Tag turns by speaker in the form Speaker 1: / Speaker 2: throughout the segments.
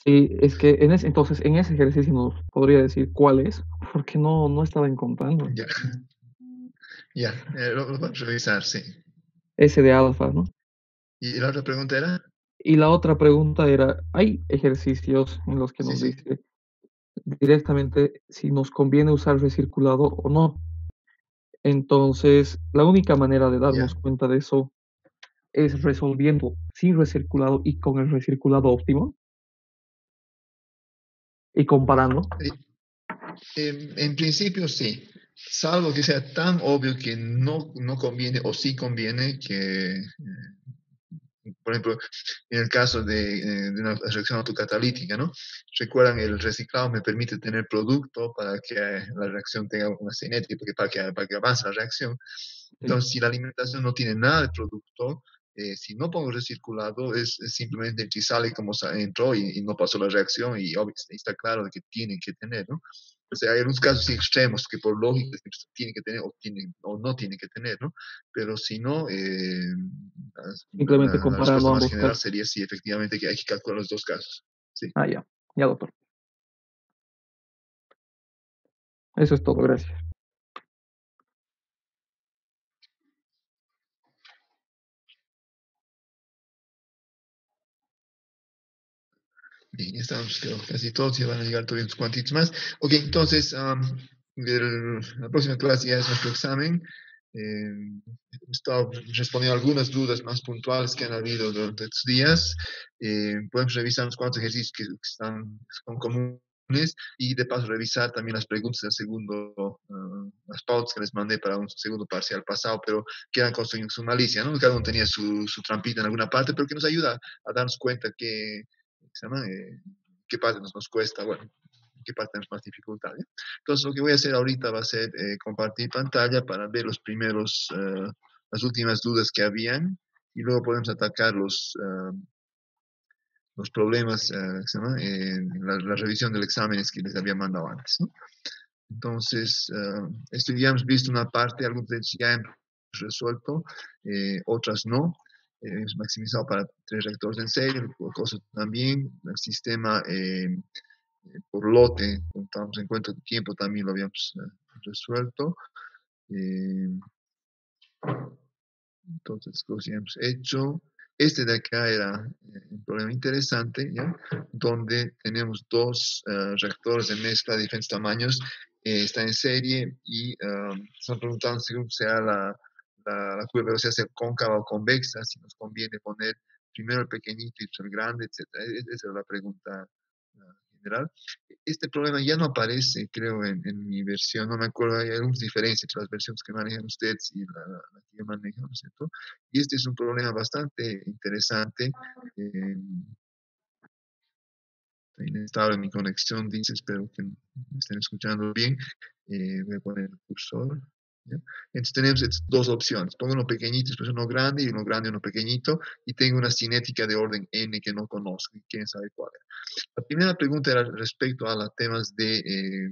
Speaker 1: Sí, es que entonces en ese ejercicio nos podría decir cuál es, porque no estaba encontrando.
Speaker 2: Ya, ya, lo vamos a revisar, sí.
Speaker 1: Ese de alfa, ¿no?
Speaker 2: ¿Y la otra pregunta era?
Speaker 1: Y la otra pregunta era, ¿hay ejercicios en los que
Speaker 2: Sí,
Speaker 1: nos
Speaker 2: sí,
Speaker 1: dice directamente si nos conviene usar recirculado o no? Entonces, la única manera de darnos
Speaker 2: ya.
Speaker 1: cuenta de eso es resolviendo sin recirculado y con el recirculado óptimo y comparando.
Speaker 2: Eh, en principio sí, salvo que sea tan obvio que no conviene o sí conviene que, por ejemplo, en el caso de una reacción autocatalítica, ¿no? Recuerdan, el reciclado me permite tener producto para que la reacción tenga una cinética, porque para que avance la reacción.
Speaker 1: Sí,
Speaker 2: Entonces, si la alimentación no tiene nada de producto, si no pongo recirculado, es simplemente que sale como entró y no pasó la reacción y está claro de que tiene que tener, ¿no? O sea, hay algunos casos extremos que por lógica tiene que tener o no tiene que tener, ¿no? Pero si no,
Speaker 1: simplemente
Speaker 2: la respuesta
Speaker 1: comparando
Speaker 2: más
Speaker 1: ambos
Speaker 2: general
Speaker 1: casos.
Speaker 2: sería sí, efectivamente, que hay que calcular los dos casos. Sí.
Speaker 1: Ah, ya, ya, doctor. Eso es todo, gracias.
Speaker 2: Bien, ya estamos, creo, casi todos, ya van a llegar todavía unos cuantitos más. Ok, entonces, la próxima clase ya es nuestro examen. He estado respondiendo algunas dudas más puntuales que han habido durante estos días. Podemos revisar unos cuantos ejercicios son comunes y de paso revisar también las preguntas del segundo, las pautas que les mandé para un segundo parcial pasado, pero quedan con su malicia, ¿no? Cada uno tenía su trampita en alguna parte, pero que nos ayuda a darnos cuenta que se llama? ¿Qué parte nos cuesta? Bueno, qué parte tenemos más dificultad. ¿Eh? Entonces, lo que voy a hacer ahorita va a ser compartir pantalla para ver las últimas dudas que habían y luego podemos atacar los problemas, la revisión del examen que les había mandado antes. ¿No? Entonces, esto ya hemos visto una parte, algunos de ellos ya hemos resuelto, otras no. Hemos maximizado para 3 reactores en serie, cosas también, el sistema por lote, contamos en cuenta el tiempo, también lo habíamos resuelto. Eh, entonces, lo que hemos hecho. Este de acá era un problema interesante, ¿ya? Donde tenemos dos reactores de mezcla de diferentes tamaños, está en serie y están preguntando si sea la curva de velocidad sea cóncava o convexa, si nos conviene poner primero el pequeñito y después el grande, etc. Esa es la pregunta general. Este problema ya no aparece, creo, en mi versión, no me acuerdo, hay algunas diferencias entre las versiones que manejan ustedes y la que yo manejo, ¿no es cierto? Y este es un problema bastante interesante. Eh, Está inestable mi conexión, dice, espero que me estén escuchando bien. Voy a poner el cursor. ¿Ya? Entonces tenemos dos opciones. Pongo uno pequeñito, después uno grande, y uno grande, y uno pequeñito, y tengo una cinética de orden n que no conozco, y quién sabe cuál es. La primera pregunta era respecto a los temas de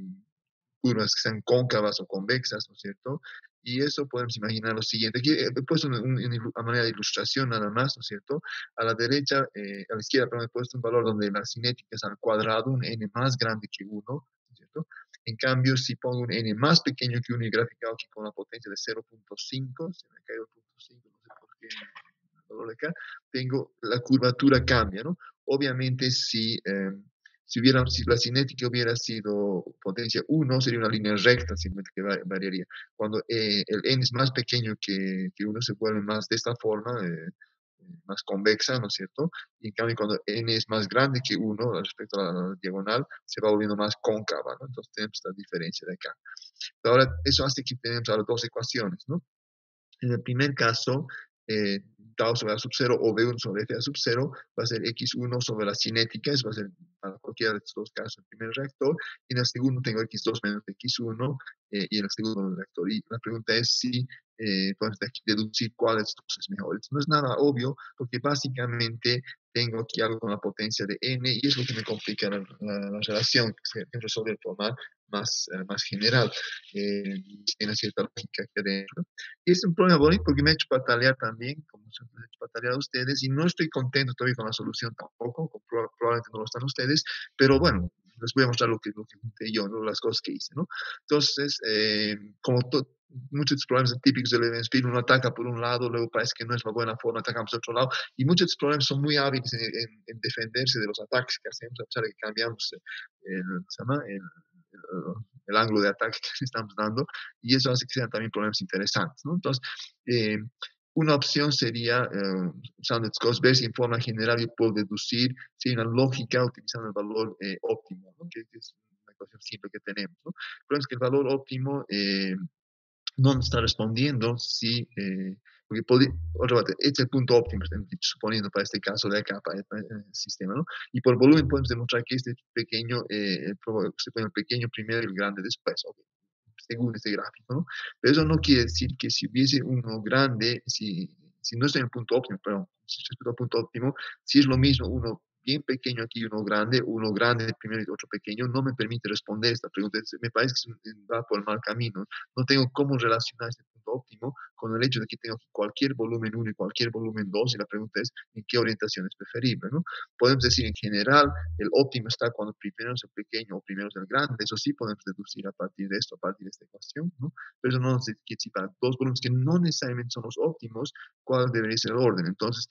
Speaker 2: curvas que sean cóncavas o convexas, ¿no es cierto? Y eso podemos imaginar lo siguiente. Aquí he puesto una manera de ilustración nada más, ¿no es cierto? A la derecha, a la izquierda, perdón, he puesto un valor donde la cinética es al cuadrado, un n más grande que 1, ¿no es cierto? En cambio, si pongo un n más pequeño que 1 y graficado aquí con una potencia de 0.5, se me ha caído 0.5, no sé por qué, el valor de acá, tengo, la curvatura cambia, ¿no? Obviamente, si la cinética hubiera sido potencia 1, sería una línea recta, simplemente que variaría. Cuando el n es más pequeño que 1, se vuelve más de esta forma, más convexa, ¿no es cierto? Y en cambio, cuando n es más grande que 1 respecto a la diagonal, se va volviendo más cóncava, ¿no? Entonces tenemos esta diferencia de acá. Ahora, eso hace que tenemos ahora dos ecuaciones, ¿no? En el primer caso, tau sobre A sub 0 o B1 sobre F A sub 0 va a ser X1 sobre la cinética, eso va a ser para cualquiera de estos dos casos el primer reactor, y en el segundo tengo X2 menos X1, y en el segundo reactor. Y la pregunta es si podemos de aquí deducir cuál de estos es mejor. Esto no es nada obvio, porque básicamente tengo aquí algo con la potencia de n y es lo que me complica la relación, que se resuelve de forma más general, tiene cierta lógica aquí adentro. Y es un problema bonito porque me ha hecho patalear también, como se me ha hecho patalear a ustedes, y no estoy contento todavía con la solución tampoco, probablemente no lo están ustedes, pero bueno, les voy a mostrar lo que junté yo, ¿no? Las cosas que hice, ¿no? Entonces, como muchos problemas típicos del Levenspiel, uno ataca por un lado, luego parece que no es la buena forma, atacamos por otro lado, y muchos problemas son muy hábiles en defenderse de los ataques que hacemos, a pesar de que cambiamos ¿se llama? El ángulo de ataque que le estamos dando, y eso hace que sean también problemas interesantes, ¿no? Entonces, eh, una opción sería, usando Scott, ver si en forma general yo puedo deducir si hay una lógica utilizando el valor óptimo, ¿no? Que es una ecuación simple que tenemos, ¿no? El problema es que el valor óptimo no me está respondiendo si, porque otra vez, este es el punto óptimo, suponiendo para este caso de acá, para el sistema, ¿no? Y por volumen podemos demostrar que este pequeño, se pone el pequeño primero y el grande después, okay, según este gráfico, ¿no? Pero eso no quiere decir que si hubiese uno grande, si no está en el punto óptimo, pero si respecto al punto óptimo, si es lo mismo uno bien pequeño aquí y uno grande primero y otro pequeño, no me permite responder esta pregunta. Me parece que va por el mal camino. No tengo cómo relacionar este punto óptimo con el hecho de que tengo cualquier volumen 1 y cualquier volumen 2, y la pregunta es en qué orientación es preferible, ¿no? Podemos decir en general, el óptimo está cuando primero es el pequeño o primero es el grande, eso sí podemos deducir a partir de esto, a partir de esta ecuación, ¿no? Pero eso no nos dice que si para dos volúmenes que no necesariamente son los óptimos, cuál debería ser el orden. Entonces,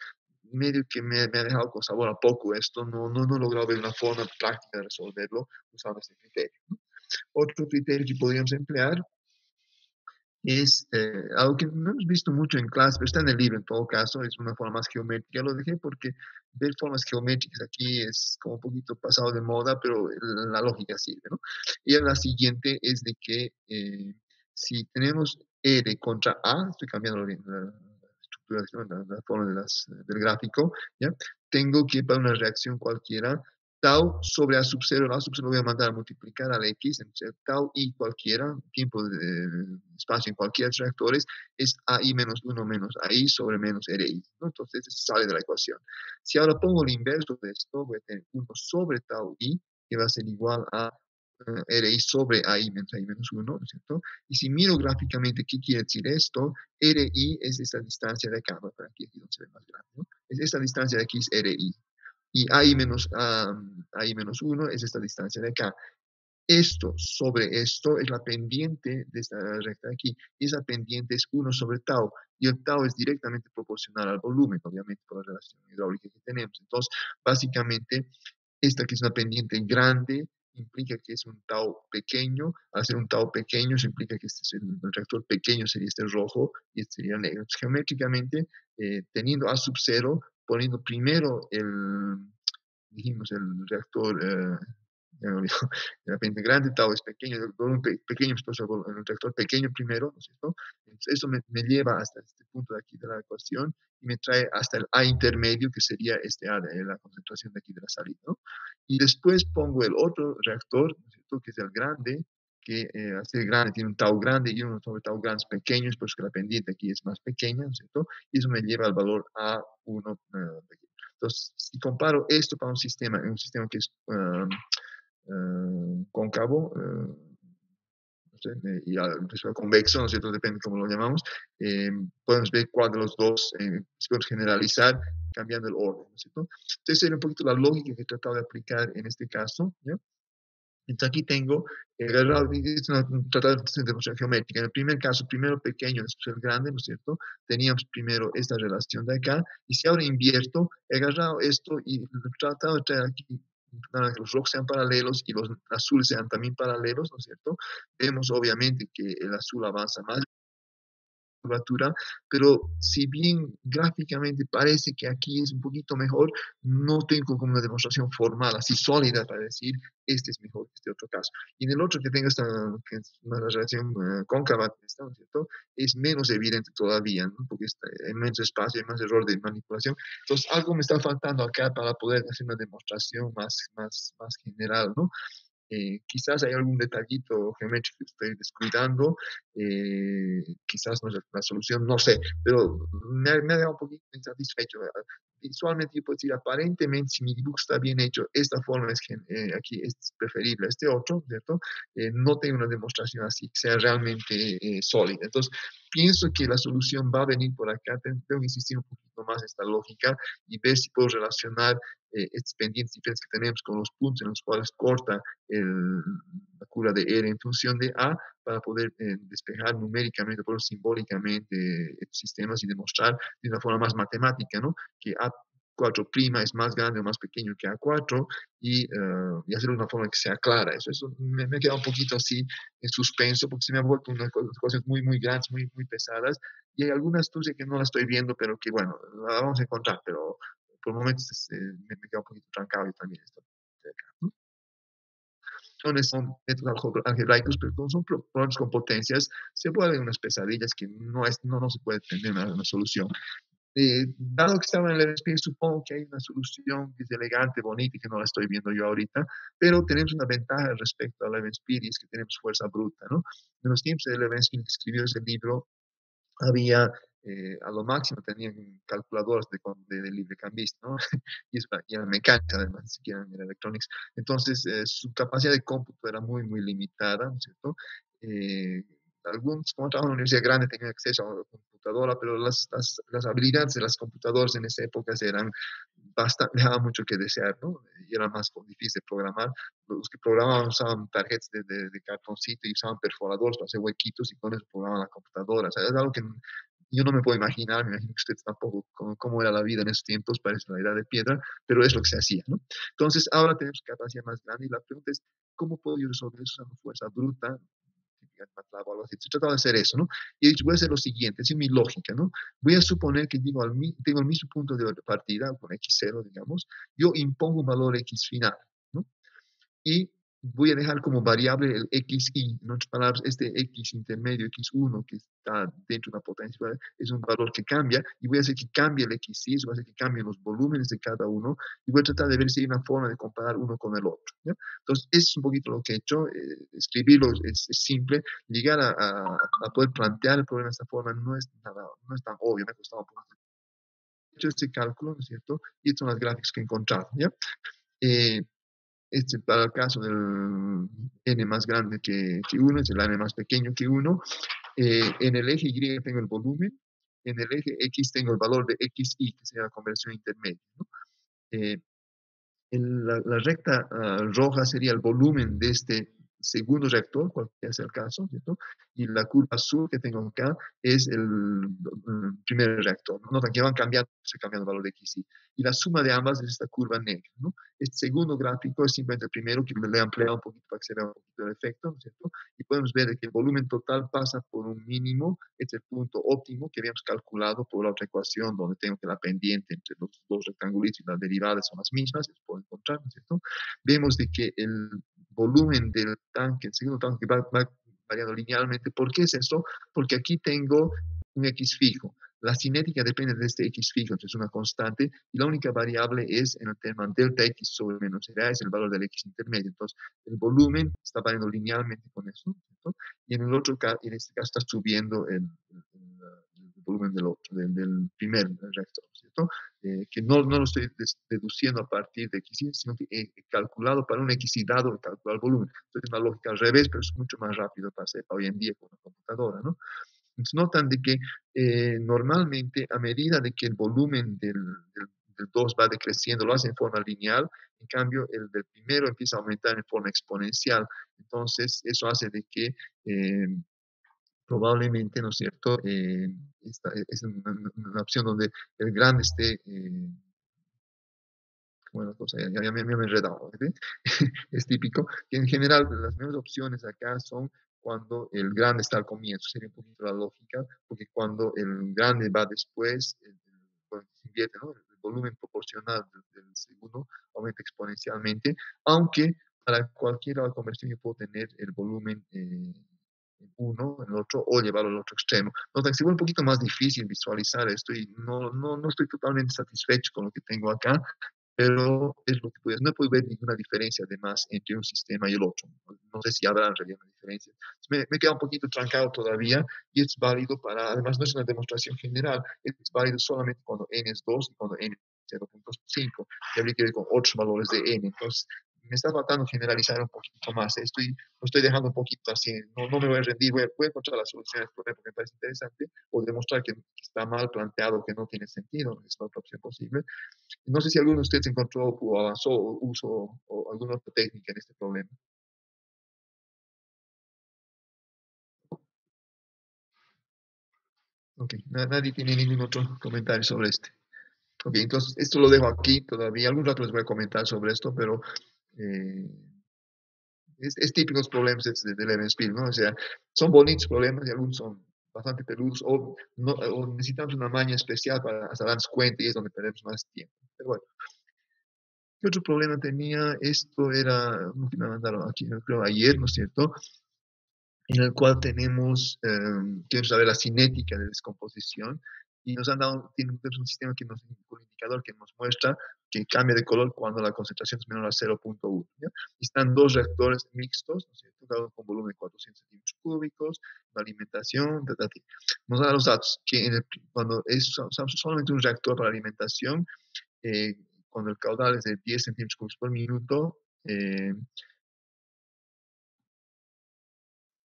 Speaker 2: medio que me ha dejado con sabor a poco esto, no he logrado ver una forma práctica de resolverlo usando este criterio, ¿no? Otro criterio que podríamos emplear es algo que no hemos visto mucho en clase, pero está en el libro en todo caso, es una forma más geométrica. Lo dejé porque ver formas geométricas aquí es como un poquito pasado de moda, pero la lógica sirve, ¿no? Y la siguiente es de que si tenemos R contra A, estoy cambiando la estructura, la forma del gráfico, ¿ya? Tengo que para una reacción cualquiera tau sobre A sub 0, A sub 0 lo voy a mandar a multiplicar al X entre tau I cualquiera, tiempo de espacio en cualquiera de los reactores, es AI menos 1 menos AI sobre menos RI, ¿no? Entonces sale de la ecuación. Si ahora pongo el inverso de esto, voy a tener 1 sobre tau I, que va a ser igual a RI sobre AI menos 1, ¿no es cierto? Y si miro gráficamente qué quiere decir esto, RI es esta distancia de acá, para aquí donde se ve más grande, ¿no? Es esta distancia de aquí es RI. Y AI menos 1 es esta distancia de acá. Esto sobre esto es la pendiente de esta recta de aquí. Y esa pendiente es 1 sobre tau. Y el tau es directamente proporcional al volumen, obviamente, por la relación hidráulica que tenemos. Entonces, básicamente, esta que es una pendiente grande implica que es un tau pequeño. Al ser un tau pequeño, eso implica que este es el reactor pequeño sería este rojo y este sería negro. Entonces, geométricamente, teniendo A sub 0, poniendo primero dijimos, el reactor, ya me olvidó, la pendiente grande, tau es pequeño, el volumen pequeño, el reactor pequeño primero, ¿no es cierto? Entonces, eso me lleva hasta este punto de aquí de la ecuación y me trae hasta el A intermedio, que sería este A de la concentración de aquí de la salida, ¿no? Y después pongo el otro reactor, ¿no es cierto?, que es el grande, que al ser grande tiene un tau grande y uno sobre tau grandes pequeños, pues que la pendiente aquí es más pequeña, ¿no es cierto? Y eso me lleva al valor A1 pequeño. Entonces, si comparo esto para un sistema que es cóncavo, no sé, y convexo, ¿no es cierto? Depende cómo lo llamamos, podemos ver cuál de los dos se puede generalizar cambiando el orden, ¿no es cierto? Entonces, era un poquito la lógica que he tratado de aplicar en este caso, ¿ya? Entonces aquí tengo es un tratado de demostración geométrica. En el primer caso, primero pequeño, después el grande, ¿no es cierto? Teníamos primero esta relación de acá, y si ahora invierto, he agarrado esto y he tratado de traer aquí para que los rojos sean paralelos y los azules sean también paralelos, ¿no es cierto? Vemos obviamente que el azul avanza más curvatura, pero si bien gráficamente parece que aquí es un poquito mejor, no tengo como una demostración formal, así sólida para decir, este es mejor que este otro caso. Y en el otro que tengo esta, que es una relación cóncava, ¿no es cierto?, es menos evidente todavía, ¿no?, porque hay menos espacio, hay más error de manipulación. Entonces, algo me está faltando acá para poder hacer una demostración más general, ¿no? Quizás hay algún detallito geométrico que estoy descuidando, quizás no es la solución, no sé, pero me ha dejado un poquito insatisfecho. visualmente yo puedo decir, aparentemente, si mi dibujo está bien hecho, esta forma aquí es preferible a este otro, ¿cierto? No tengo una demostración así que sea realmente sólida. Entonces, pienso que la solución va a venir por acá. Tengo que insistir un poquito más en esta lógica y ver si puedo relacionar estos pendientes diferentes que tenemos con los puntos en los cuales corta la curva de R en función de A para poder despejar numéricamente, por simbólicamente estos sistemas y demostrar de una forma más matemática, ¿no? Que A4' es más grande o más pequeño que A4 y hacerlo de una forma que sea clara. Eso me queda un poquito así en suspenso porque se me han vuelto unas cosas muy, muy grandes, muy, muy pesadas y hay alguna astucia que no la estoy viendo, pero que bueno, la vamos a encontrar, pero por momentos me queda un poquito trancado y también esto. Son métodos algebraicos, pero como son problemas con potencias, se vuelven unas pesadillas que no se puede tener una solución. Dado que estaba en el Spin, supongo que hay una solución que es elegante, bonita y que no la estoy viendo yo ahorita, pero tenemos una ventaja respecto a Levenspiel y es que tenemos fuerza bruta, ¿no? En los tiempos de Levenspiel que escribió ese libro, había, a lo máximo tenían calculadoras de librecambista, ¿no? Y era mecánica además, ni siquiera era electronics. Entonces, su capacidad de cómputo era muy, muy limitada, ¿no es cierto? Algunos, como trabajaban en una universidad grande, tenían acceso a una computadora, pero las habilidades de las computadoras en esa época eran bastante, dejaban mucho que desear, ¿no? Y era más difícil de programar. Los que programaban usaban tarjetas de cartoncito y usaban perforadores para hacer huequitos y con eso programaban la computadora. O sea, es algo que yo no me puedo imaginar, me imagino que ustedes tampoco, cómo era la vida en esos tiempos, parece la edad de piedra, pero es lo que se hacía, ¿no? Entonces, ahora tenemos capacidad más grande y la pregunta es, ¿cómo puedo yo resolver eso usando fuerza bruta? MATLAB o algo así. Estoy tratando de hacer eso, ¿no? Y he dicho, voy a hacer lo siguiente, es mi lógica, ¿no? Voy a suponer que tengo el mismo punto de partida, con x0, digamos, yo impongo un valor x final, ¿no? Y voy a dejar como variable el xi. En otras palabras, este x intermedio, x1, que está dentro de una potencia, es un valor que cambia, y voy a hacer que cambie el xi, eso va a hacer que cambien los volúmenes de cada uno, y voy a tratar de ver si hay una forma de comparar uno con el otro. ¿Ya? Entonces, eso es un poquito lo que he hecho. Escribirlo es simple. Llegar a poder plantear el problema de esta forma no es tan obvio, me ha costado un poco. He hecho este cálculo, ¿no es cierto? Y estas son las gráficas que he encontrado, ¿ya? Para el caso del n más grande que 1, es el n más pequeño que 1. En el eje Y tengo el volumen, en el eje X tengo el valor de xi, que sería la conversión intermedia, ¿no? Eh, la recta roja sería el volumen de este segundo reactor, cualquiera sea el caso, ¿cierto? Y la curva azul que tengo acá es el primer reactor. Notan que van cambiando, se cambiando el valor de xi. Y la suma de ambas es esta curva negra, ¿no? Este segundo gráfico es simplemente el primero, que le he ampliado un poquito para que se vea un poquito el efecto, ¿no es cierto? Y podemos ver que el volumen total pasa por un mínimo, este es el punto óptimo que habíamos calculado por la otra ecuación, donde tengo que la pendiente entre los dos rectangulitos y las derivadas son las mismas, se puede encontrar, ¿no es cierto? Vemos de que el volumen del tanque, el segundo tanque va variando linealmente. ¿Por qué es eso? Porque aquí tengo un X fijo. La cinética depende de este X fijo, entonces es una constante, y la única variable es en el tema delta X sobre menos RA, es el valor del X intermedio. Entonces, el volumen está variando linealmente con eso, ¿cierto? Y en el otro caso, en este caso está subiendo el volumen del primer reactor, ¿cierto? Que no lo estoy deduciendo a partir de X, sino que he calculado para un X dado he calculado el volumen. Entonces es una lógica al revés, pero es mucho más rápido para hacer hoy en día con una computadora, ¿no? Entonces notan de que normalmente a medida de que el volumen del 2 va decreciendo, lo hace en forma lineal, en cambio el del primero empieza a aumentar en forma exponencial. Entonces eso hace de que probablemente, ¿no es cierto? Esta es una opción donde el grande esté, bueno, cosa, ya me he enredado, ¿sí? Es típico, que en general las mejores opciones acá son cuando el grande está al comienzo, sería un poquito la lógica, porque cuando el grande va después, cuando se invierte, ¿no? El volumen proporcional del segundo aumenta exponencialmente, aunque para cualquier conversión yo puedo tener el volumen en uno, en el otro, o llevarlo al otro extremo. Nota que se vuelve un poquito más difícil visualizar esto y no estoy totalmente satisfecho con lo que tengo acá, pero es lo que puedes. No puedo ver ninguna diferencia además entre un sistema y el otro. No sé si habrá en realidad una diferencia. Me queda un poquito trancado todavía y es válido para, además no es una demostración general, es válido solamente cuando n es 2 y cuando n 0.5, y habría que ver con otros valores de n. Entonces, me está faltando generalizar un poquito más. Lo estoy dejando un poquito así. No me voy a rendir. Voy a encontrar las soluciones porque me parece interesante, o demostrar que está mal planteado, que no tiene sentido. Es otra opción posible. No sé si alguno de ustedes encontró o avanzó o usó o alguna otra técnica en este problema. Ok, nadie tiene ningún otro comentario sobre este. Ok, entonces esto lo dejo aquí todavía. Algún rato les voy a comentar sobre esto, pero eh, es típicos problemas de Levenspiel, ¿no? O sea, son bonitos problemas y algunos son bastante peludos o, no, o necesitamos una maña especial para hasta darnos cuenta y es donde perdemos más tiempo. Pero bueno, ¿qué otro problema tenía? Esto era, me mandaron aquí, creo ayer, ¿no es cierto? En el cual queremos saber la cinética de descomposición y nos han dado, tiene un sistema que nos, un indicador que nos muestra que cambia de color cuando la concentración es menor a 0.1. Están dos reactores mixtos, ¿no es cierto? Cada uno con volumen de 400 centímetros cúbicos, la alimentación, nos da los datos que cuando usamos solamente un reactor para alimentación, cuando el caudal es de 10 centímetros cúbicos por minuto,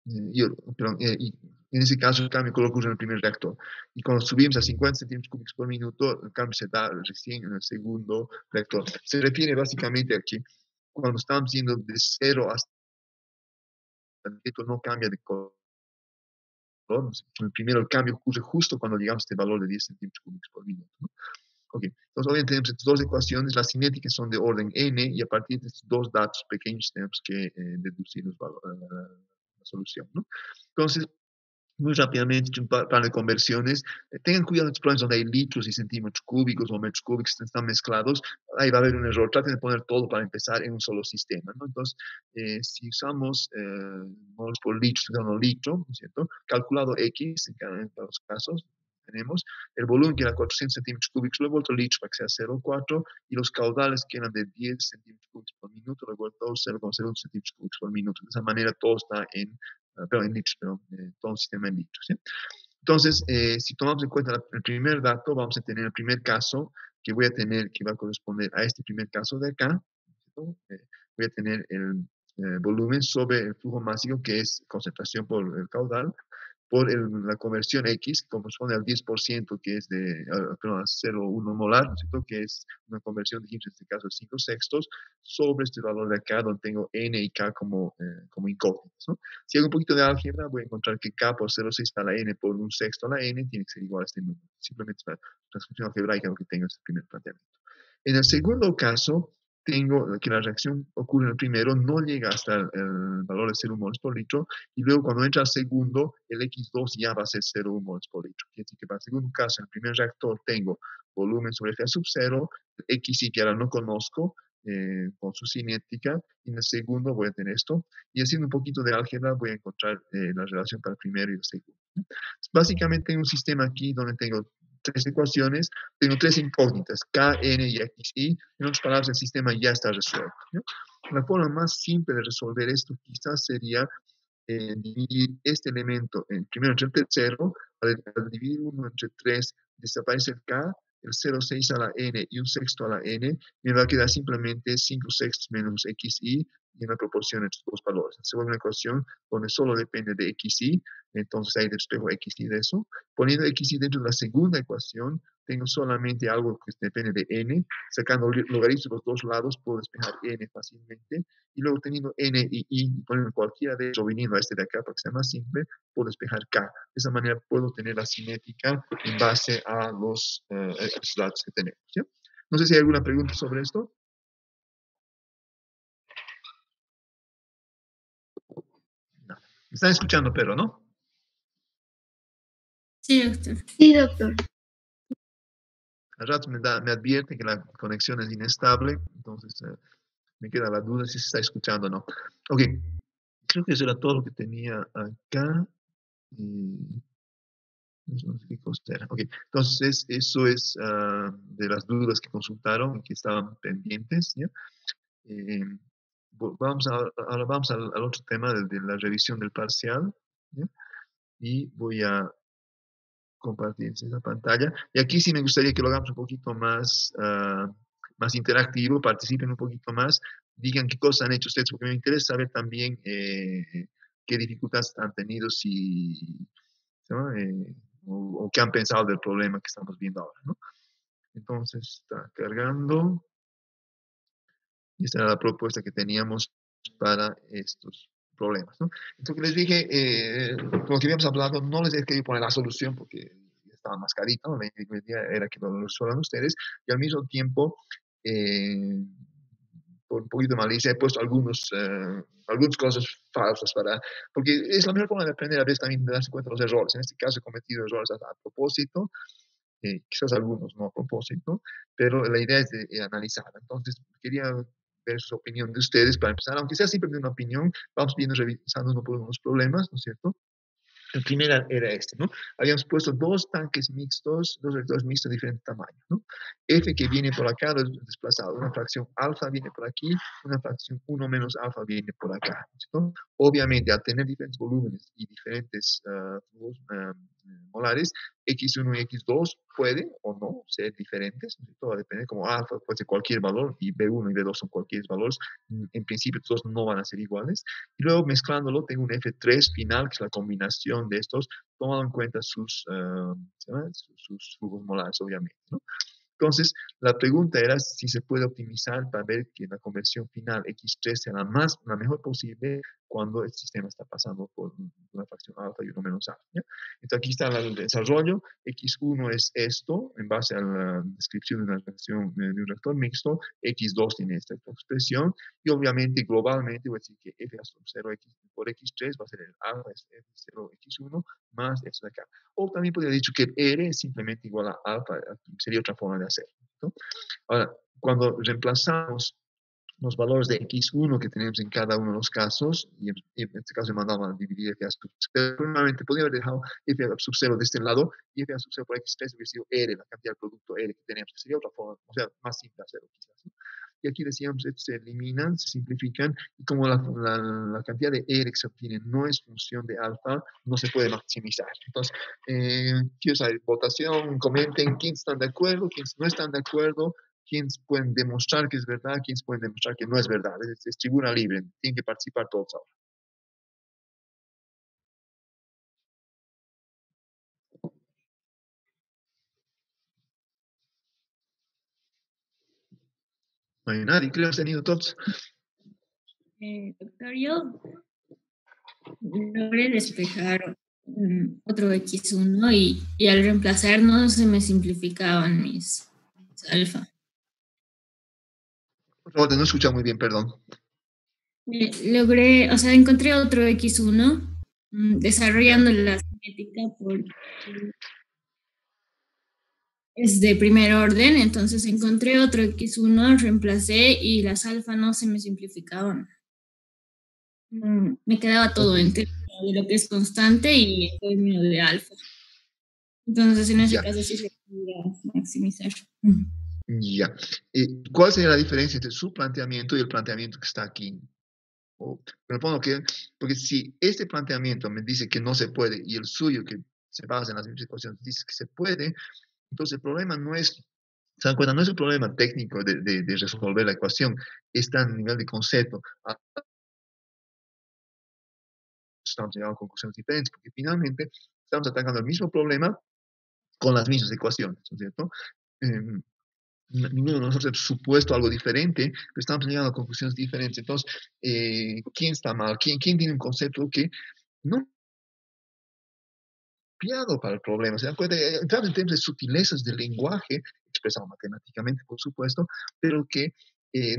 Speaker 2: y en ese caso el cambio ocurre en el primer reactor. Y cuando subimos a 50 centímetros cúbicos por minuto, el cambio se da recién en el segundo reactor. Se refiere básicamente a que cuando estamos yendo de 0 hasta esto no cambia de color. El primero, el cambio ocurre justo cuando llegamos a este valor de 10 centímetros cúbicos por minuto, ¿no? Ok, entonces obviamente tenemos estas dos ecuaciones, las cinéticas son de orden n, y a partir de estos dos datos pequeños tenemos que deducir la solución, ¿no? Entonces, muy rápidamente, un par de conversiones. Tengan cuidado en los problemas donde hay litros y centímetros cúbicos o metros cúbicos que están mezclados. Ahí va a haber un error. Traten de poner todo para empezar en un solo sistema, ¿no? Entonces, si usamos moles por litro, usando litro, ¿no es cierto? Calculado X en cada uno de los casos, tenemos el volumen que era 400 centímetros cúbicos, lo he vuelto litros para que sea 0,4, y los caudales que eran de 10 centímetros cúbicos por minuto, lo he vuelto 0,01 centímetros cúbicos por minuto. De esa manera todo está en litros, todo un sistema en litros. ¿Sí? Entonces, si tomamos en cuenta el primer dato, vamos a tener el primer caso que voy a tener, que va a corresponder a este primer caso de acá. Voy a tener el volumen sobre el flujo másico, que es concentración por el caudal, por la conversión X, que corresponde al 10%, que es de 0,1 molar, ¿no es cierto? Que es una conversión, dijimos en este caso, de 5 sextos, sobre este valor de acá, donde tengo n y k como incógnitas, ¿no? Si hago un poquito de álgebra, voy a encontrar que k por 0,6 a la n por un sexto a la n tiene que ser igual a este número. Simplemente es la transcripción algebraica lo que tengo en este primer planteamiento. En el segundo caso, tengo que la reacción ocurre en el primero, no llega hasta el valor de 0,1 moles por litro, y luego cuando entra al segundo, el X2 ya va a ser 0,1 moles por litro. Quiere decir que para el segundo caso, en el primer reactor tengo volumen sobre F sub 0, XY que ahora no conozco, con su cinética, y en el segundo voy a tener esto, y haciendo un poquito de álgebra voy a encontrar la relación para el primero y el segundo. Básicamente tengo un sistema aquí donde tengo tres ecuaciones, tengo tres incógnitas, K, N y X, Y. En otras palabras, el sistema ya está resuelto, ¿no? La forma más simple de resolver esto quizás sería dividir este elemento primero entre el tercero. Al dividir uno entre 3, desaparece el K, el 0,6 a la N y un sexto a la N, me va a quedar simplemente 5 sextos menos XY, y una proporción entre estos dos valores. Se vuelve una ecuación donde solo depende de XY, entonces ahí despejo XY de eso. Poniendo XY dentro de la segunda ecuación, tengo solamente algo que depende de N. Sacando logaritmos de los dos lados, puedo despejar N fácilmente. Y luego teniendo N y I, poniendo cualquiera de ellos, viniendo a este de acá para que sea más simple, puedo despejar K. De esa manera puedo tener la cinética en base a los datos que tenemos. ¿Sí? No sé si hay alguna pregunta sobre esto. No. Me están escuchando, pero ¿no?
Speaker 3: Sí, doctor.
Speaker 4: Sí, doctor.
Speaker 2: Al rato me advierte que la conexión es inestable, entonces me queda la duda si se está escuchando o no. Ok, creo que eso era todo lo que tenía acá. No sé qué cosa era. Ok, entonces eso es de las dudas que consultaron y que estaban pendientes. ¿Ya? Ahora vamos al otro tema de la revisión del parcial. ¿Ya? Y voy a compartir esa pantalla. Y aquí sí me gustaría que lo hagamos un poquito más, más interactivo, participen un poquito más, digan qué cosas han hecho ustedes, porque me interesa saber también qué dificultades han tenido, si, ¿no? O qué han pensado del problema que estamos viendo ahora, ¿no? Entonces está cargando. Y esta era la propuesta que teníamos para estos problemas, ¿no? Entonces les dije, con lo que habíamos hablado, no les he querido poner la solución porque estaba más carita, ¿no? La idea era que lo resuelvan ustedes, y al mismo tiempo, por un poquito de malicia, he puesto algunas cosas falsas porque es la mejor forma de aprender a veces también de darse cuenta de los errores. En este caso he cometido errores a propósito, quizás algunos no a propósito, pero la idea es de analizar. Entonces, quería ver su opinión de ustedes para empezar, aunque sea simplemente una opinión, vamos viendo, revisando uno por uno los problemas, ¿no es cierto? El primero era este, ¿no? Habíamos puesto dos tanques mixtos, dos reactores mixtos de diferente tamaño, ¿no? F que viene por acá lo es desplazado, una fracción alfa viene por aquí, una fracción 1 menos alfa viene por acá, ¿no? Obviamente, al tener diferentes volúmenes y diferentes flujos molares, X1 y X2 pueden o no ser diferentes, ¿no? Todo depende, como alfa puede ser cualquier valor y B1 y B2 son cualquier valores, en principio todos no van a ser iguales, y luego mezclándolo tengo un F3 final, que es la combinación de estos, tomando en cuenta sus flujos molares, obviamente, ¿no? Entonces, la pregunta era si se puede optimizar para ver que la conversión final X3 sea la mejor posible cuando el sistema está pasando por una fracción alfa y uno menos alfa, ¿ya? Entonces, aquí está el desarrollo. X1 es esto, en base a la descripción de una reacción de un reactor mixto. X2 tiene esta expresión, y obviamente globalmente voy a decir que F sub 0 X por X3 va a ser el alfa es F0 X1 más esto de acá. O también podría haber dicho que R es simplemente igual a alfa, sería otra forma de hacerlo, ¿no? Ahora, cuando reemplazamos los valores de X1 que tenemos en cada uno de los casos, y en este caso he mandado a dividir F a sub 0, normalmente podría haber dejado F a sub 0 de este lado, y F a sub 0 por X3 hubiera sido R, la cantidad del producto R que tenemos, que sería otra forma, o sea, más simple hacerlo quizás, ¿no? Y aquí decíamos, estos se eliminan, se simplifican, y como la cantidad de R que se obtiene no es función de alfa, no se puede maximizar. Entonces, quiero saber, votación, comenten quiénes están de acuerdo, quiénes no están de acuerdo, quiénes pueden demostrar que es verdad, quiénes pueden demostrar que no es verdad. Es tribuna libre, tienen que participar todos ahora. No hay nadie, creo que han tenido todos.
Speaker 3: Doctor, yo logré despejar otro X1 y al reemplazar no se me simplificaban mis alfa.
Speaker 2: Por favor, no escucha muy bien, perdón.
Speaker 3: Logré, o sea, encontré otro X1 desarrollando la cinética porque es de primer orden, entonces encontré otro X1, reemplacé y las alfa no se me simplificaban. Me quedaba todo en términos de lo que es constante y en términos de alfa. Entonces, en ese caso sí se podría maximizar.
Speaker 2: Ya. ¿Cuál sería la diferencia entre su planteamiento y el planteamiento que está aquí? Me pongo que, porque si este planteamiento me dice que no se puede y el suyo, que se basa en las mismas ecuaciones, dice que se puede, entonces el problema no es, ¿se dan cuenta? No es un problema técnico de resolver la ecuación, está a nivel de concepto. Estamos llegando a conclusiones diferentes, porque finalmente estamos atacando el mismo problema con las mismas ecuaciones, ¿no es cierto? Ninguno de nosotros ha supuesto algo diferente, pero estamos llegando a conclusiones diferentes. Entonces, ¿quién está mal? ¿Quién tiene un concepto que no apropiado para el problema? ¿Se dan cuenta? Entramos en temas de sutilezas del lenguaje, expresado matemáticamente, por supuesto, pero que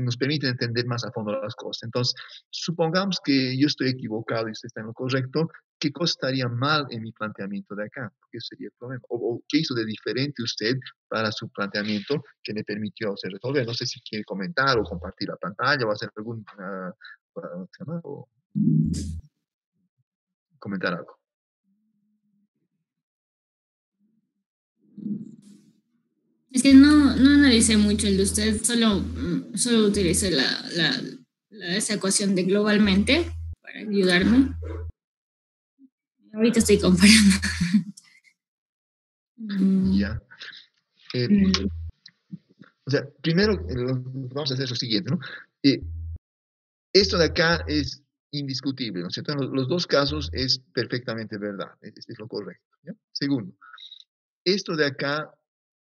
Speaker 2: nos permiten entender más a fondo las cosas. Entonces, supongamos que yo estoy equivocado y usted está en lo correcto. ¿Qué cosa estaría mal en mi planteamiento de acá? Porque ese sería el problema. O qué hizo de diferente usted para su planteamiento que le permitió hacer resolver. No sé si quiere comentar o compartir la pantalla o hacer algún o comentar algo.
Speaker 3: Es que no analicé mucho el de usted, solo utilicé esa ecuación de globalmente para ayudarme. Ahorita estoy comparando.
Speaker 2: Ya. O sea, primero vamos a hacer lo siguiente, ¿no? Esto de acá es indiscutible, ¿no es cierto? En los dos casos es perfectamente verdad, es lo correcto. ¿Ya? Segundo, esto de acá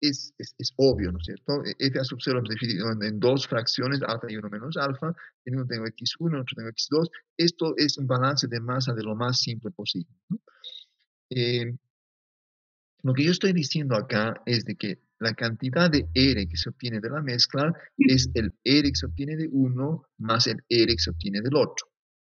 Speaker 2: es obvio, ¿no es cierto? F a sub 0 es dividido en dos fracciones, alfa y 1 menos alfa. En uno tengo x1, en otro tengo x2. Esto es un balance de masa de lo más simple posible, ¿no? Lo que yo estoy diciendo acá es de que la cantidad de R que se obtiene de la mezcla es el R que se obtiene de uno más el R que se obtiene del otro.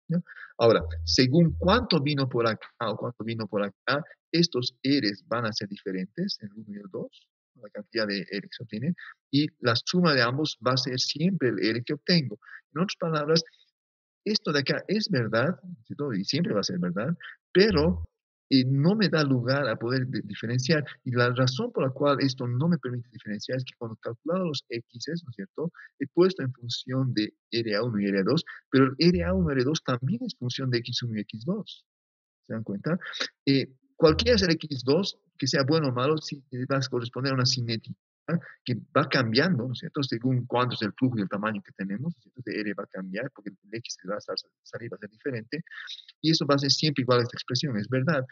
Speaker 2: ¿Ya? Ahora, según cuánto vino por acá o cuánto vino por acá, estos R's van a ser diferentes, el 1 y el 2, la cantidad de R que se obtiene, y la suma de ambos va a ser siempre el R que obtengo. En otras palabras, esto de acá es verdad, ¿cierto? Y siempre va a ser verdad, pero no me da lugar a poder diferenciar. Y la razón por la cual esto no me permite diferenciar es que cuando he calculado los X, ¿no es cierto? He puesto en función de RA1 y RA2, pero el RA1 y RA2 también es función de X1 y X2. ¿Se dan cuenta? Cualquiera ser X2, que sea bueno o malo, va a corresponder a una cinética que va cambiando, ¿no es cierto? Según cuánto es el flujo y el tamaño que tenemos, entonces R va a cambiar porque el X que va a salir va a ser diferente, y eso va a ser siempre igual a esta expresión, es verdad.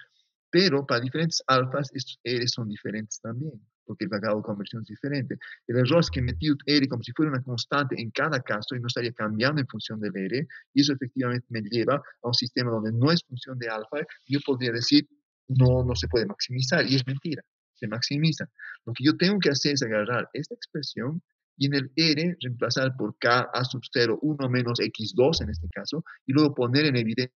Speaker 2: Pero para diferentes alfas, estos R son diferentes también, porque el grado de conversión es diferente. El error es que he metido R como si fuera una constante en cada caso y no estaría cambiando en función del R, y eso efectivamente me lleva a un sistema donde no es función de alfa. Yo podría decir, no se puede maximizar, y es mentira, se maximiza. Lo que yo tengo que hacer es agarrar esta expresión y en el R reemplazar por K a sub 0, 1 menos X2 en este caso, y luego poner en evidencia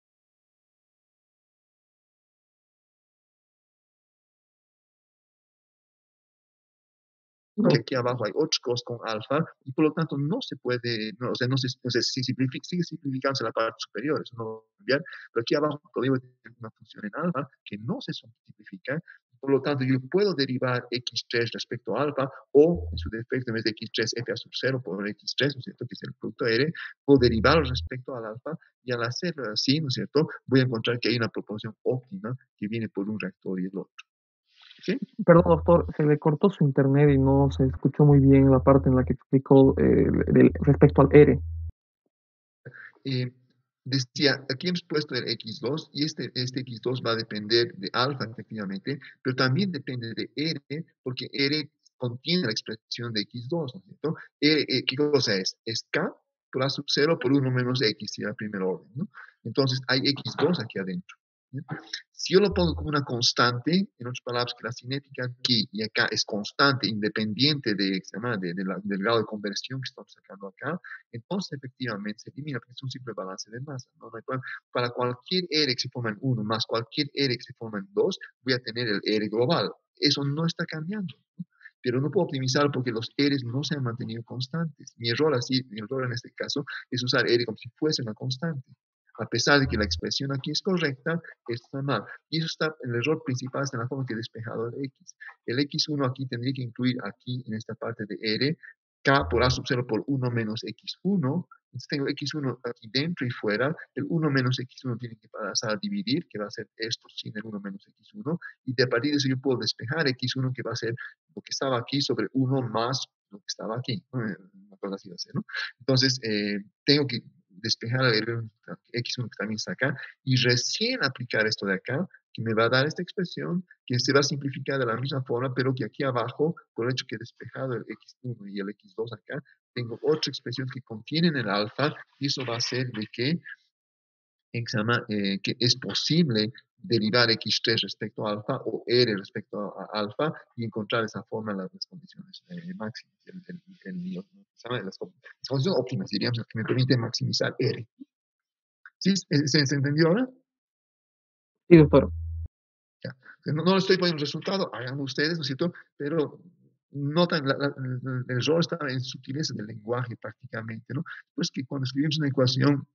Speaker 2: que aquí abajo hay otros cosas con alfa, y por lo tanto no se puede, no, o sea, sigue simplificándose la parte superior, eso no va a cambiar, pero aquí abajo todavía tener una función en alfa que no se simplifica, por lo tanto yo puedo derivar x3 respecto a alfa, o en su defecto en vez de x3 f a sub 0 por x3, ¿no es cierto?, que es el producto R, puedo derivarlo respecto al alfa, y al hacerlo así, ¿no es cierto?, voy a encontrar que hay una proporción óptima que viene por un reactor y el otro. ¿Sí?
Speaker 1: Perdón, doctor, se le cortó su internet y no se escuchó muy bien la parte en la que explicó respecto al R.
Speaker 2: Decía, aquí hemos puesto el x2 y este x2 va a depender de alfa, efectivamente, pero también depende de R, porque R contiene la expresión de x2, ¿no es cierto? ¿Qué cosa es? Es K por A sub 0 por 1 menos X, si era el primer orden, ¿no? Entonces hay x2 aquí adentro. ¿Sí? Si yo lo pongo como una constante, en otras palabras, que la cinética aquí y acá es constante, independiente del grado de conversión que estamos sacando acá, entonces efectivamente se elimina porque es un simple balance de masa, ¿no? Para cualquier R que se forma en 1 más cualquier R que se forma en 2, voy a tener el R global. Eso no está cambiando, ¿no? Pero no puedo optimizar porque los R's no se han mantenido constantes. Mi error en este caso es usar R como si fuese una constante. A pesar de que la expresión aquí es correcta, está mal. Y eso está, el error principal está en la forma que he despejado el X. El X1 aquí tendría que incluir aquí en esta parte de R, K por A sub 0 por 1 menos X1. Entonces tengo X1 aquí dentro y fuera. El 1 menos X1 tiene que pasar a dividir, que va a ser esto sin el 1 menos X1. Y a partir de eso yo puedo despejar X1, que va a ser lo que estaba aquí sobre 1 más lo que estaba aquí. Una cosa así va a ser, ¿no? Entonces, tengo que despejar el X1 que también está acá y recién aplicar esto de acá, que me va a dar esta expresión que se va a simplificar de la misma forma, pero que aquí abajo, por el hecho que he despejado el X1 y el X2 acá, tengo otra expresión que contiene el alfa, y eso va a hacer de que, que es posible derivar X3 respecto a alfa o R respecto a alfa y encontrar de esa forma las condiciones máximas, las condiciones óptimas, diríamos, que me permiten maximizar R. ¿Sí? ¿Se entendió ahora?
Speaker 1: Sí, doctor.
Speaker 2: Ya. No lo estoy poniendo resultado, hagan ustedes, ¿no es cierto? Pero notan, el error está en sutileza del lenguaje prácticamente, ¿no? Pues que cuando escribimos una ecuación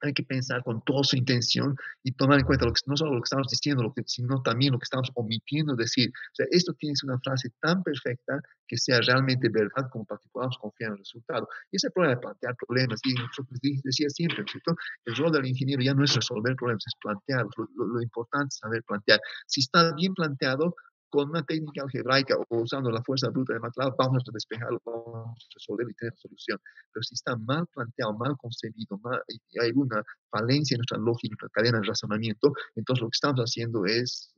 Speaker 2: hay que pensar con toda su intención y tomar en cuenta no solo lo que estamos diciendo, sino también lo que estamos omitiendo decir. O sea, esto tiene que ser una frase tan perfecta que sea realmente verdad como para que podamos confiar en el resultado. Y ese es el problema de plantear problemas. Y nosotros decía siempre, ¿cierto? El rol del ingeniero ya no es resolver problemas, es plantearlos. Lo importante es saber plantear. Si está bien planteado, con una técnica algebraica o usando la fuerza bruta de MATLAB vamos a despejarlo, vamos a resolverlo y tener solución. Pero si está mal planteado, mal concebido, y hay una falencia en nuestra lógica, en nuestra cadena de razonamiento, entonces lo que estamos haciendo no es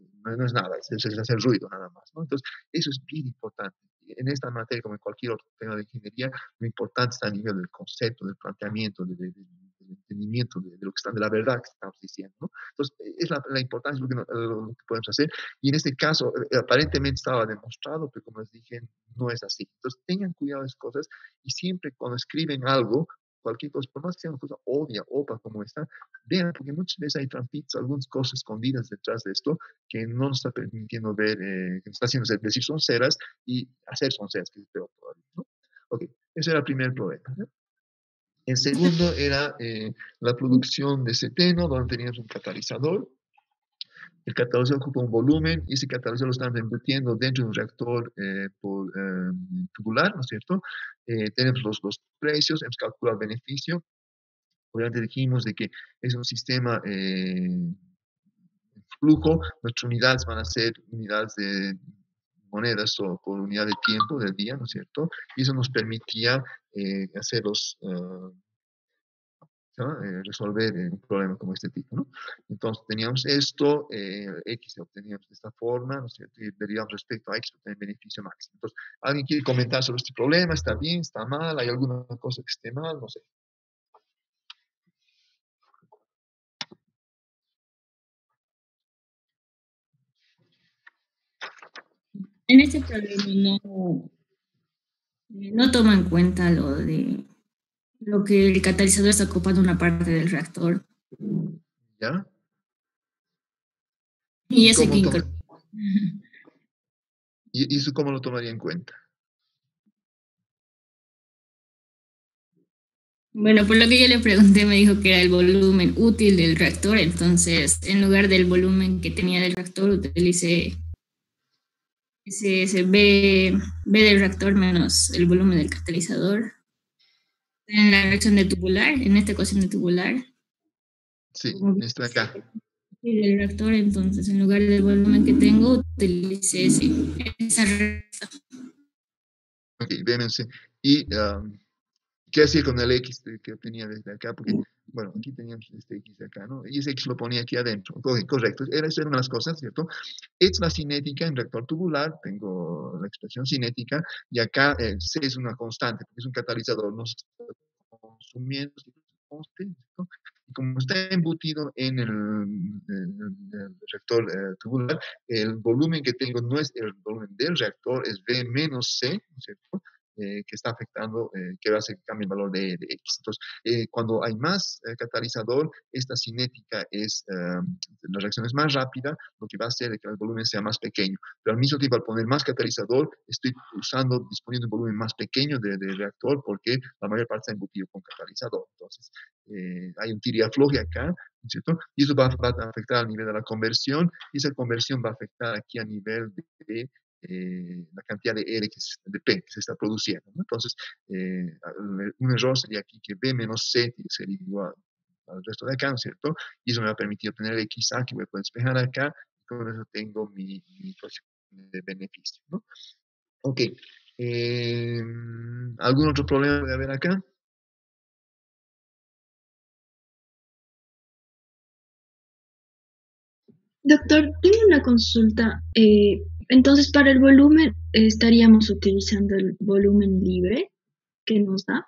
Speaker 2: nada, es hacer ruido nada más, ¿no? Entonces, eso es bien importante. En esta materia, como en cualquier otro tema de ingeniería, lo importante está a nivel del concepto, del planteamiento, del entendimiento de lo que está, de la verdad que estamos diciendo, ¿no? Entonces, es la importancia de lo que podemos hacer. Y en este caso, aparentemente estaba demostrado, pero como les dije, no es así. Entonces, tengan cuidado de esas cosas y siempre cuando escriben algo, cualquier cosa, por más que sea una cosa obvia, opa como esta, vean, porque muchas veces hay trampitas, algunas cosas escondidas detrás de esto que no nos está permitiendo ver, que nos está haciendo decir sonceras y hacer sonceras, que es peor todavía, ¿no? Ok, ese era el primer problema, ¿no? El segundo era la producción de seteno, donde teníamos un catalizador. El catalizador ocupa un volumen y ese catalizador lo están embutiendo dentro de un reactor tubular, ¿no es cierto? Tenemos los precios, hemos calculado el beneficio. Obviamente dijimos de que es un sistema flujo, nuestras unidades van a ser unidades de monedas o por unidad de tiempo del día, ¿no es cierto? Y eso nos permitía hacer resolver un problema como este tipo, ¿no? Entonces teníamos esto, X lo obteníamos de esta forma, ¿no es cierto? Y derivamos respecto a X para tener beneficio máximo. Entonces, ¿alguien quiere comentar sobre este problema? ¿Está bien? ¿Está mal? ¿Hay alguna cosa que esté mal? No sé.
Speaker 3: En este problema no toma en cuenta lo que el catalizador está ocupando una parte del reactor.
Speaker 2: ¿Ya?
Speaker 3: Y ese que
Speaker 2: ¿Y eso cómo lo tomaría en cuenta?
Speaker 3: Bueno, por lo que yo le pregunté, me dijo que era el volumen útil del reactor, entonces en lugar del volumen que tenía del reactor, utilicé ese B del reactor menos el volumen del catalizador. En la reacción de tubular, en esta ecuación de tubular.
Speaker 2: Sí, está acá.
Speaker 3: El reactor, entonces en lugar del volumen que tengo, utilicé esa resta.
Speaker 2: Ok, véanse. ¿Y qué hacía con el X que obtenía desde acá? Porque, bueno, aquí teníamos este X de acá, ¿no? Y ese X lo ponía aquí adentro. Correcto, esa era una de las cosas, ¿cierto? Es la cinética en reactor tubular, tengo la expresión cinética, y acá C es una constante, porque es un catalizador, no se está consumiendo, ¿no? Y como está embutido en el reactor tubular, el volumen que tengo no es el volumen del reactor, es V menos C, ¿no es cierto? Que está afectando, que hace que cambie el valor de X. Entonces, cuando hay más catalizador, esta cinética la reacción es más rápida, lo que va a hacer es que el volumen sea más pequeño. Pero al mismo tiempo, al poner más catalizador, estoy disponiendo un volumen más pequeño de reactor porque la mayor parte está embutido con catalizador. Entonces, hay un tira-afloje acá, ¿no es cierto? Y eso va a afectar al nivel de la conversión, y esa conversión va a afectar aquí a nivel de la cantidad de R, de P que se está produciendo, ¿no? Entonces, un error sería aquí que B menos C tiene que ser igual al resto de acá, ¿no es cierto? Y eso me va a permitir obtener XA que voy a poder despejar acá, y con eso tengo mi ecuación de beneficio, ¿no? Ok. ¿Algún otro problema puede haber acá?
Speaker 4: Doctor, tengo una consulta. Entonces, para el volumen, ¿estaríamos utilizando el volumen libre que nos da?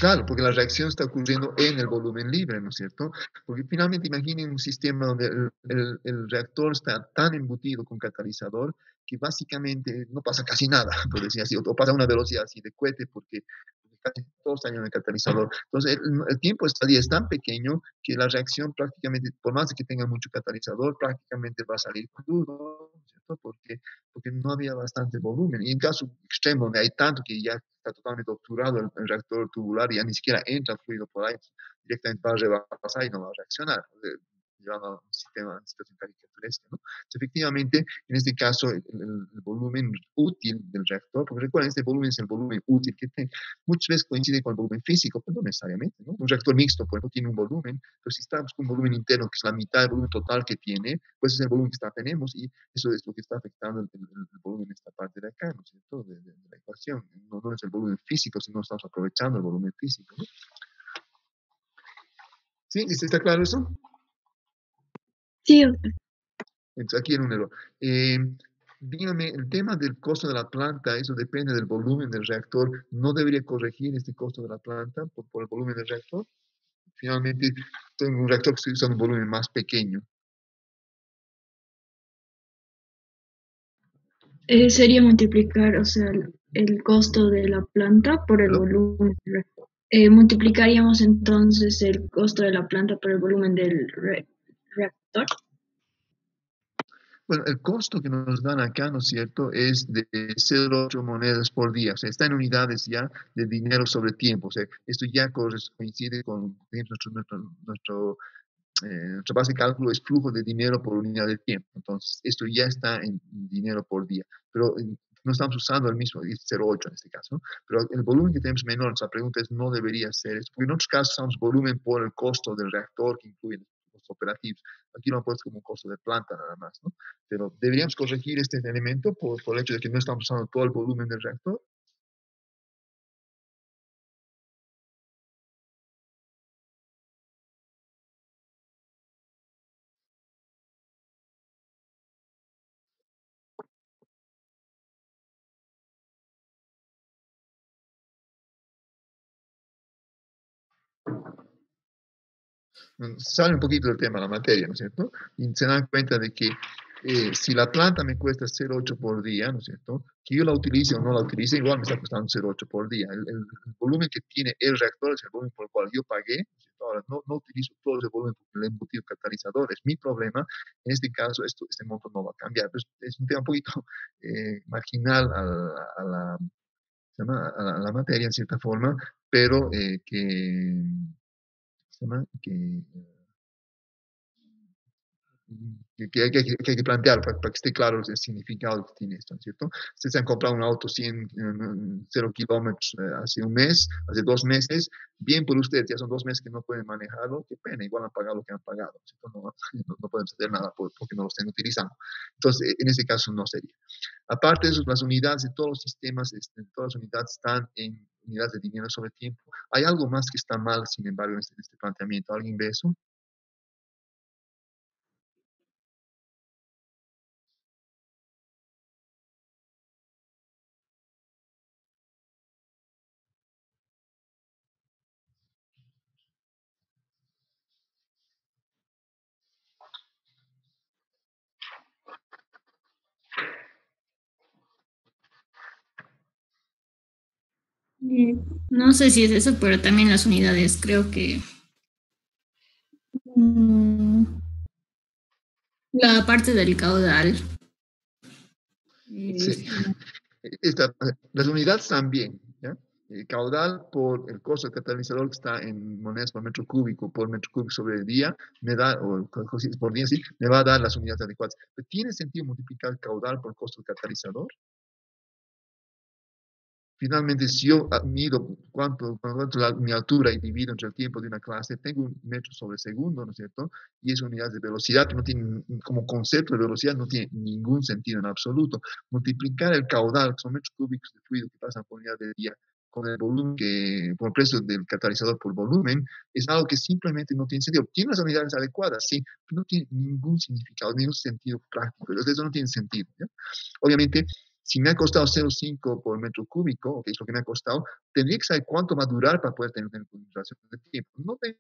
Speaker 2: Claro, porque la reacción está ocurriendo en el volumen libre, ¿no es cierto? Porque finalmente imaginen un sistema donde el reactor está tan embutido con catalizador que básicamente no pasa casi nada, por decir así, o pasa a una velocidad así de cohete porque casi todos están en el catalizador. Entonces, el tiempo de estadía es tan pequeño que la reacción prácticamente, por más de que tenga mucho catalizador, prácticamente va a salir crudo, ¿no es cierto? Porque no había bastante volumen. Y en caso extremo, donde hay tanto que ya está totalmente obturado el reactor tubular, ya ni siquiera entra fluido por ahí, directamente va a rebasar y no va a reaccionar. llevando a un sistema, una situación caricaturesca, ¿no? Entonces, efectivamente, en este caso, el volumen útil del reactor, porque recuerden, este volumen es el volumen útil que muchas veces coincide con el volumen físico, pero no necesariamente, ¿no? Un reactor mixto, por ejemplo, tiene un volumen, pero si estamos con un volumen interno, que es la mitad del volumen total que tiene, pues es el volumen que tenemos, y eso es lo que está afectando el volumen de esta parte de acá, ¿no es cierto?, de la ecuación. No es el volumen físico, sino estamos aprovechando el volumen físico, ¿no? ¿Sí? ¿Está claro eso?
Speaker 4: Sí,
Speaker 2: Entonces, aquí hay un error. Dígame, el tema del costo de la planta, eso depende del volumen del reactor. ¿No debería corregir este costo de la planta por el volumen del reactor? Finalmente, tengo un reactor que estoy usando un volumen más pequeño.
Speaker 4: sería multiplicar, o sea, el costo de la planta por el
Speaker 2: ¿Perdón?
Speaker 4: volumen del reactor. Multiplicaríamos entonces el costo de la planta por el volumen del reactor.
Speaker 2: Bueno, el costo que nos dan acá, ¿no es cierto?, es de 0,8 monedas por día. O sea, está en unidades ya de dinero sobre tiempo. O sea, esto ya coincide con nuestra base de cálculo es flujo de dinero por unidad de tiempo. Entonces, esto ya está en dinero por día. Pero no estamos usando el mismo, es 0,8 en este caso, ¿no? Pero el volumen que tenemos menor, la pregunta es, no debería ser eso. Porque en otros casos usamos volumen por el costo del reactor, que incluye los costos operativos. Aquí lo han puesto como un costo de planta nada más, ¿no? Pero deberíamos corregir este elemento por el hecho de que no estamos usando todo el volumen del reactor. Sale un poquito del tema, la materia, ¿no es cierto? Y se dan cuenta de que si la planta me cuesta 0,8 por día, ¿no es cierto? Que yo la utilice o no la utilice, igual me está costando 0,8 por día. El volumen que tiene el reactor es el volumen por el cual yo pagué, ¿no es cierto? Ahora, no utilizo todo ese volumen porque le he embutido catalizador, es mi problema. En este caso, este monto no va a cambiar. Pues es un tema un poquito marginal a la materia, en cierta forma, pero que hay que plantear para que esté claro el significado que tiene esto, ¿no es cierto? Ustedes han comprado un auto 0 kilómetros hace un mes, hace 2 meses, bien por ustedes, ya son 2 meses que no pueden manejarlo, qué pena, igual han pagado lo que han pagado, ¿no es cierto? No podemos hacer nada porque no lo estén utilizando. Entonces, en ese caso no sería. Aparte de eso, las unidades de todos los sistemas, todas las unidades están en unidades de dinero sobre tiempo. Hay algo más que está mal, sin embargo, en este planteamiento. ¿Alguien ve eso?
Speaker 3: No sé si es eso, pero también las unidades, creo que mm, la parte del caudal.
Speaker 2: Sí. Las unidades también, ¿ya? El caudal por el costo del catalizador que está en monedas por metro cúbico, sobre el día, me da, o por día, sí, me va a dar las unidades adecuadas. Pero ¿tiene sentido multiplicar el caudal por el costo del catalizador? Finalmente, si yo mido mi altura y divido entre el tiempo de una clase, tengo un metro sobre segundo, ¿no es cierto? Y es unidad de velocidad, que no tiene, como concepto de velocidad, no tiene ningún sentido en absoluto. Multiplicar el caudal, que son metros cúbicos de fluido que pasan por unidad de día, con el volumen por el precio del catalizador por volumen, es algo que simplemente no tiene sentido. Tiene las unidades adecuadas, sí, pero no tiene ningún significado, ningún sentido práctico. Entonces, eso no tiene sentido, ¿ya? Obviamente, si me ha costado 0,5 por metro cúbico, que es lo que me ha costado, tendría que saber cuánto va a durar para poder tener una concentración de tiempo. No tengo